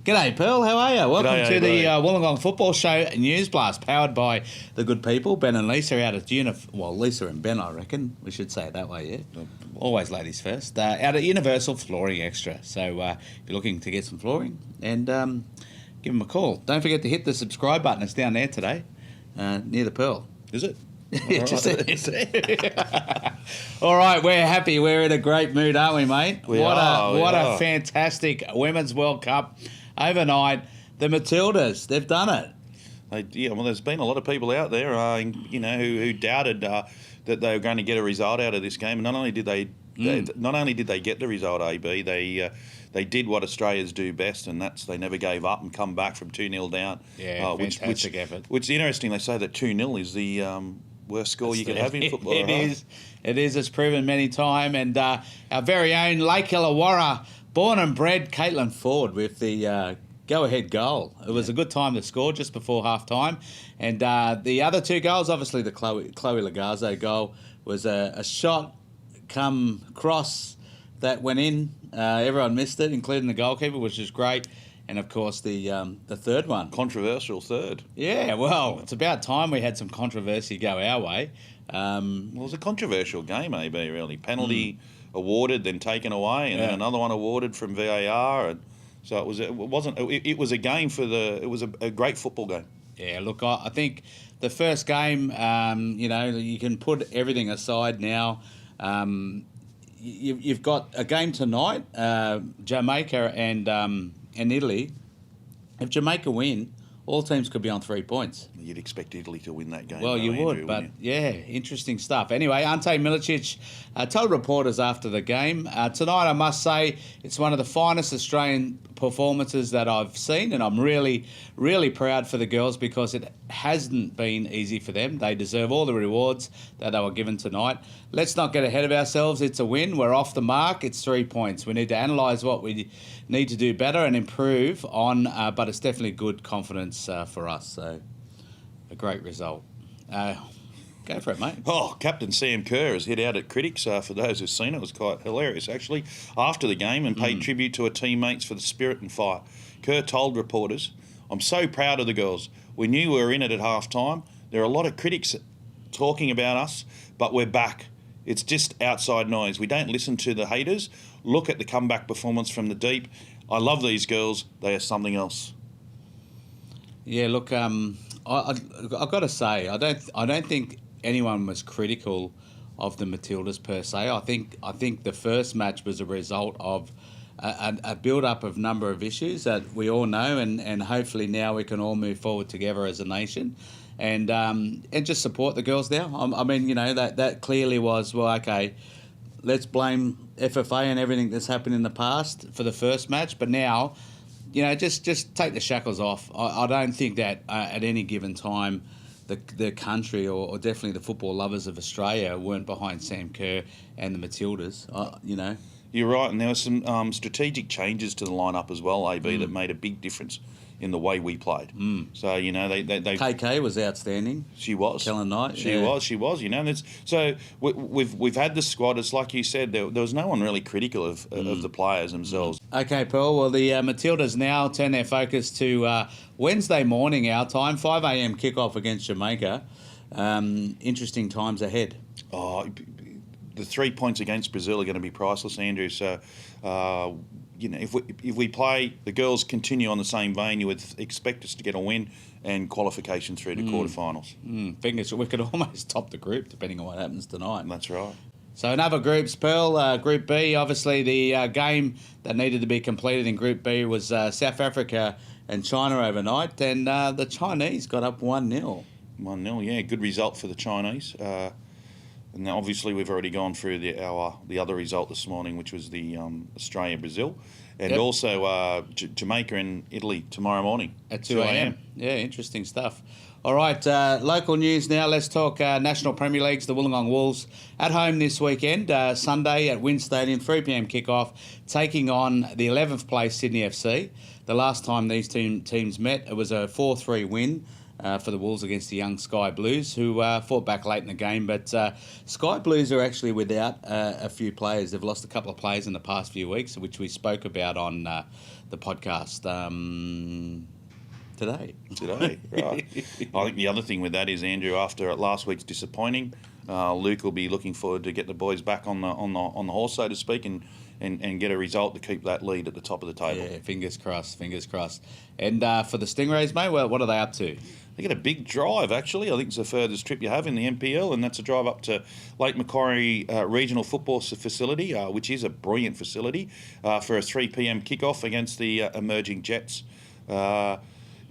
G'day, Pearl. How are you? Welcome G'day, to the buddy. Wollongong Football Show News Blast, powered by the good people, Ben and Lisa, out at Lisa and Ben, I reckon. We should say it that way, yeah? Always ladies first. Out at Universal Flooring Extra. So if you're looking to get some flooring, and give them a call. Don't forget to hit the subscribe button. It's down there today, near the Pearl. Is it? All right, we're happy. We're in a great mood, aren't we, mate? What a fantastic Women's World Cup overnight. The Matildas, they've done it. There's been a lot of people out there, who doubted that they were going to get a result out of this game. And not only did they get the result, AB, they did what Australians do best, and that's they never gave up and come back from 2-0 down. Yeah, fantastic effort. Which is interesting. They say that 2-0 is the worst score you could have in football. It is. It's proven many times. And our very own Lake Illawarra, born and bred, Caitlin Ford with the go-ahead goal. It was a good time to score just before half-time. And the other two goals, obviously the Chloe Lagazo goal, was a shot come cross that went in. Everyone missed it, including the goalkeeper, which is great. And, of course, the third one. Controversial third. Yeah, well, it's about time we had some controversy go our way. It was a controversial game, AB, really. Penalty awarded, then taken away, and then another one awarded from VAR. And so it was a game it was a great football game. Yeah, look, I think the first game, you can put everything aside now. You've got a game tonight, Jamaica and Italy. If Jamaica win, all teams could be on 3 points. You'd expect Italy to win that game. Well, you would, but yeah, interesting stuff. Anyway, Ante Milicic told reporters after the game, tonight I must say it's one of the finest Australian performances that I've seen, and I'm really, really proud for the girls because it hasn't been easy for them. They deserve all the rewards that they were given tonight. Let's not get ahead of ourselves. It's a win. We're off the mark. It's 3 points. We need to analyse what we need to do better and improve on, but it's definitely good confidence for us. So a great result. Go for it, mate. Oh, Captain Sam Kerr has hit out at critics. For those who've seen it, it was quite hilarious, actually, after the game, and paid tribute to her teammates for the spirit and fight. Kerr told reporters, "I'm so proud of the girls. We knew we were in it at half-time. There are a lot of critics talking about us, but we're back. It's just outside noise. We don't listen to the haters. Look at the comeback performance from the deep. I love these girls. They are something else." Yeah, look, I've got to say, I don't think anyone was critical of the Matildas per se. I think the first match was a result of a build-up of number of issues that we all know, and hopefully now we can all move forward together as a nation, and just support the girls now. I mean, that clearly was, well, okay, let's blame FFA and everything that's happened in the past for the first match, but now, just take the shackles off. I don't think that at any given time the country or definitely the football lovers of Australia weren't behind Sam Kerr and the Matildas, You're right, and there were some strategic changes to the lineup as well, AB, that made a big difference in the way we played. So, they KK was outstanding. She was. Kellen Knight. She was, and so we've had the squad. It's like you said, there was no one really critical of the players themselves. Okay, Pearl, well, the Matildas now turn their focus to Wednesday morning, our time, 5 a.m. kickoff against Jamaica. Interesting times ahead. Oh, the 3 points against Brazil are going to be priceless, Andrew. So, if we play, the girls continue on the same vein, you would expect us to get a win and qualification through to quarterfinals. Fingers, we could almost top the group depending on what happens tonight. That's right. So in other groups, Pearl, Group B, obviously the game that needed to be completed in Group B was South Africa and China overnight, and the Chinese got up 1-0. 1-0, yeah, good result for the Chinese. And now obviously we've already gone through the other result this morning, which was the Australia-Brazil, and also Jamaica and Italy tomorrow morning at 2 a.m. Yeah, interesting stuff. All right, local news now. Let's talk National Premier Leagues. The Wollongong Wolves at home this weekend, Sunday at Wynn Stadium, 3 p.m. kickoff, taking on the 11th place Sydney FC. The last time these teams met, it was a 4-3 win for the Wolves against the young Sky Blues, who fought back late in the game. But Sky Blues are actually without a few players. They've lost a couple of players in the past few weeks, which we spoke about on the podcast today. Right. I think the other thing with that is, Andrew, after last week's disappointing, Luke will be looking forward to get the boys back on the horse, so to speak, and get a result to keep that lead at the top of the table. Yeah, fingers crossed, fingers crossed. And for the Stingrays, mate, what are they up to? They get a big drive, actually. I think it's the furthest trip you have in the NPL, and that's a drive up to Lake Macquarie Regional Football Facility, which is a brilliant facility, for a 3 p.m. kickoff against the emerging Jets.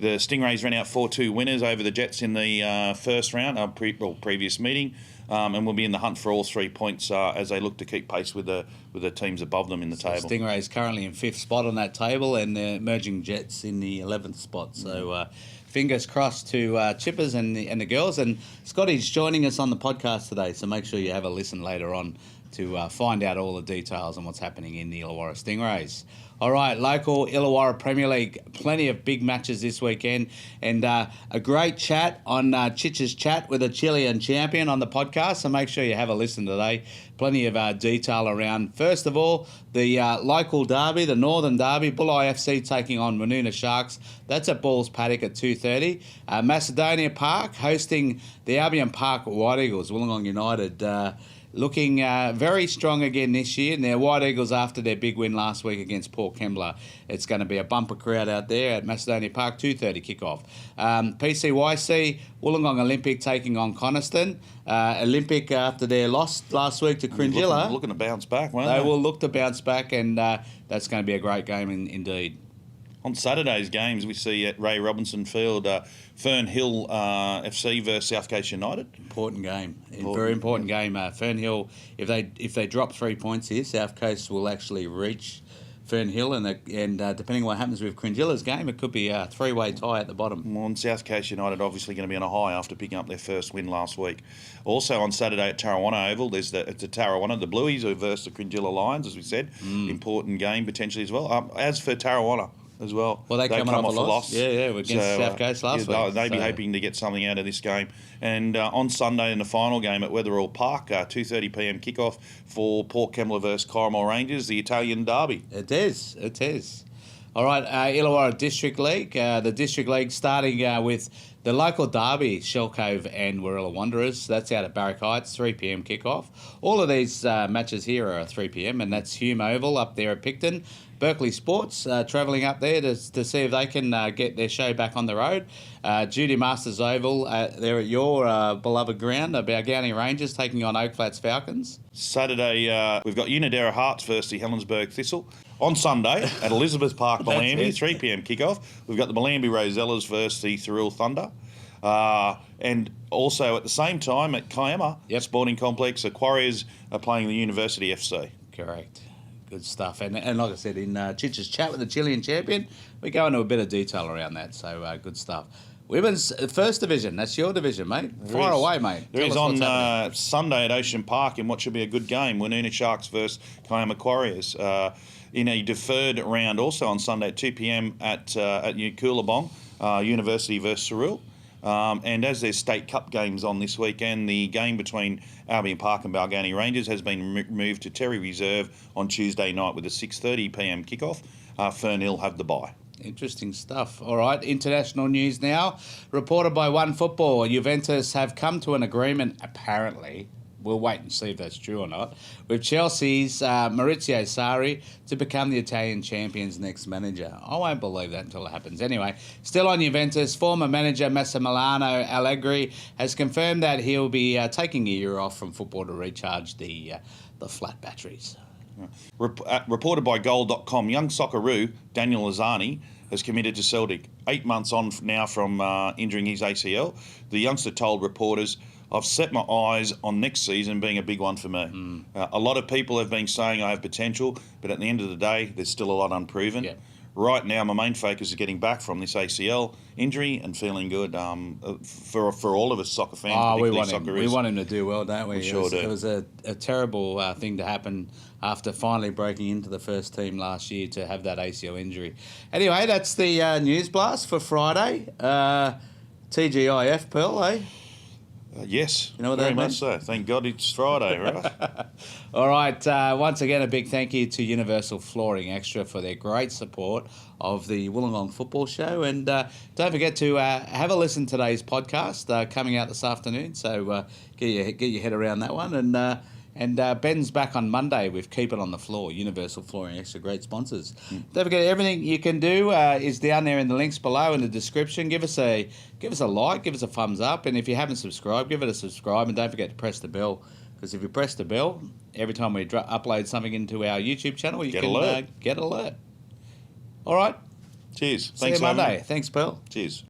The Stingrays ran out 4-2 winners over the Jets in the first round, previous meeting, and will be in the hunt for all 3 points as they look to keep pace with the teams above them in the table. Stingrays currently in 5th spot on that table, and the emerging Jets in the 11th spot. So fingers crossed to Chippers and the girls. And Scotty's joining us on the podcast today, so make sure you have a listen later on to find out all the details on what's happening in the Illawarra Stingrays. All right, local Illawarra Premier League, plenty of big matches this weekend, and a great chat on Chitch's Chat with a Chilean champion on the podcast, so make sure you have a listen today. Plenty of detail around, first of all, the local derby, the Northern Derby, Bulli FC taking on Moonuna Sharks. That's at Balls Paddock at 2:30. Macedonia Park hosting the Albion Park White Eagles, Wollongong United, looking very strong again this year. And their White Eagles, after their big win last week against Port Kembla, it's going to be a bumper crowd out there at Macedonia Park, 2:30 kickoff. PCYC, Wollongong Olympic taking on Coniston. Olympic, after their loss last week to Cringilla, looking to bounce back, won't they will look to bounce back, and that's going to be a great game indeed. On Saturday's games, we see at Ray Robinson Field, Fern Hill FC versus South Coast United. Important game, very important game. Fern Hill, if they drop 3 points here, South Coast will actually reach Fern Hill, and depending on what happens with Cringilla's game, it could be a 3-way tie at the bottom. Well, and South Coast United obviously going to be on a high after picking up their first win last week. Also on Saturday at Tarrawanna Oval, it's the Tarrawanna, the Blueies versus the Cringilla Lions, as we said. Important game potentially as well. As for Tarrawanna as well, they come off a loss. Yeah, against South Coast last week. They'd be hoping to get something out of this game. And on Sunday in the final game at Wetherill Park, 2:30 p.m. kickoff for Port Kembla versus Corrimal Rangers, the Italian derby. It is. All right, Illawarra District League. The District League starting with the local derby, Shell Cove and Warilla Wanderers. That's out at Barrack Heights, 3 p.m. kickoff. All of these matches here are 3 p.m. and that's Hume Oval up there at Picton. Berkeley Sports travelling up there to see if they can get their show back on the road. Judy Masters Oval, they're at your beloved ground, Balgownie Rangers taking on Oak Flats Falcons. Saturday, we've got Unadera Hearts versus the Helensburgh Thistle. On Sunday, at Elizabeth Park, Bellambi, 3 p.m. kickoff, we've got the Bellambi Rosellas versus the Thuril Thunder. And also at the same time at Kiama Sporting Complex, the Quarriers are playing the University FC. Correct. Good stuff. And like I said, in Chitch's Chat with the Chilean champion, we go into a bit of detail around that. So good stuff. Women's First Division, that's your division, mate. Fire away, mate. There is on Sunday at Ocean Park in what should be a good game, Woonona Sharks versus Kiama Quarriers. In a deferred round also on Sunday at 2 p.m. at Coolabong, University versus Surreal. And as there's State Cup games on this weekend, the game between Albion Park and Balgownie Rangers has been moved to Terry Reserve on Tuesday night with a 6:30 p.m. kickoff. Fern Hill have the bye. Interesting stuff. All right, international news now. Reported by One Football, Juventus have come to an agreement, apparently. We'll wait and see if that's true or not, with Chelsea's Maurizio Sarri to become the Italian champions' next manager. I won't believe that until it happens. Anyway, still on Juventus, former manager Massimiliano Allegri has confirmed that he'll be taking a year off from football to recharge the flat batteries. Reported by Goal.com, young Socceroo Daniel Lazzani has committed to Celtic. 8 months on now from injuring his ACL. The youngster told reporters, "I've set my eyes on next season being a big one for me. A lot of people have been saying I have potential, but at the end of the day, there's still a lot unproven. Yeah. Right now, my main focus is getting back from this ACL injury and feeling good for all of us soccer fans, we particularly want him to do well, don't we? We sure do. It was a terrible thing to happen after finally breaking into the first team last year to have that ACL injury. Anyway, that's the News Blast for Friday. TGIF, Pearl, eh? Yes, You know what very that much means? so. Thank God it's Friday, right? All right. Once again, a big thank you to Universal Flooring Extra for their great support of the Wollongong Football Show. And don't forget to have a listen to today's podcast coming out this afternoon. So get your head around that one. And Ben's back on Monday with Keep It on the Floor. Universal Flooring Extra, great sponsors. Don't forget, everything you can do is down there in the links below in the description. Give us a like, give us a thumbs up, and if you haven't subscribed, give it a subscribe, and don't forget to press the bell, because if you press the bell, every time we upload something into our YouTube channel, you can get alert. All right. Cheers. See Thanks, you Monday. Simon. Thanks, Pearl. Cheers.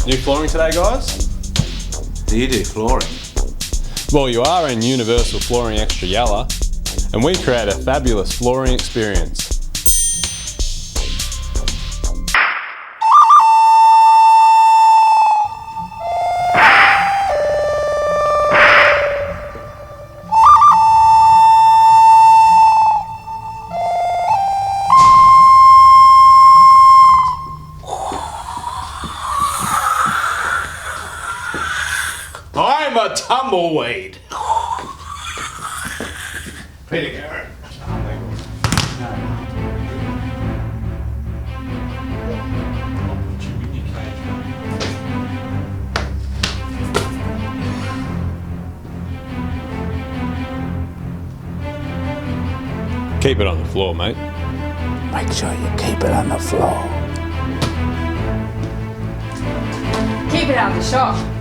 New flooring today, guys? Do you do flooring? Well, you are in Universal Flooring Extra Yalla, and we create a fabulous flooring experience. I'm a tumbleweed. Pretty good. Keep it on the floor, mate. Make sure you keep it on the floor. Keep it out of the shop.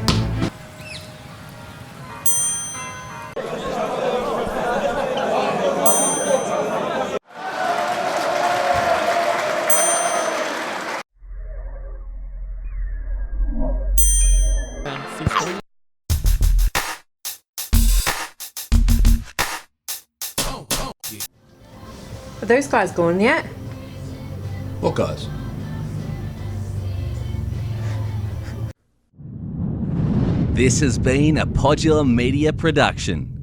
Are those guys gone yet? What guys? This has been a Podular Media production.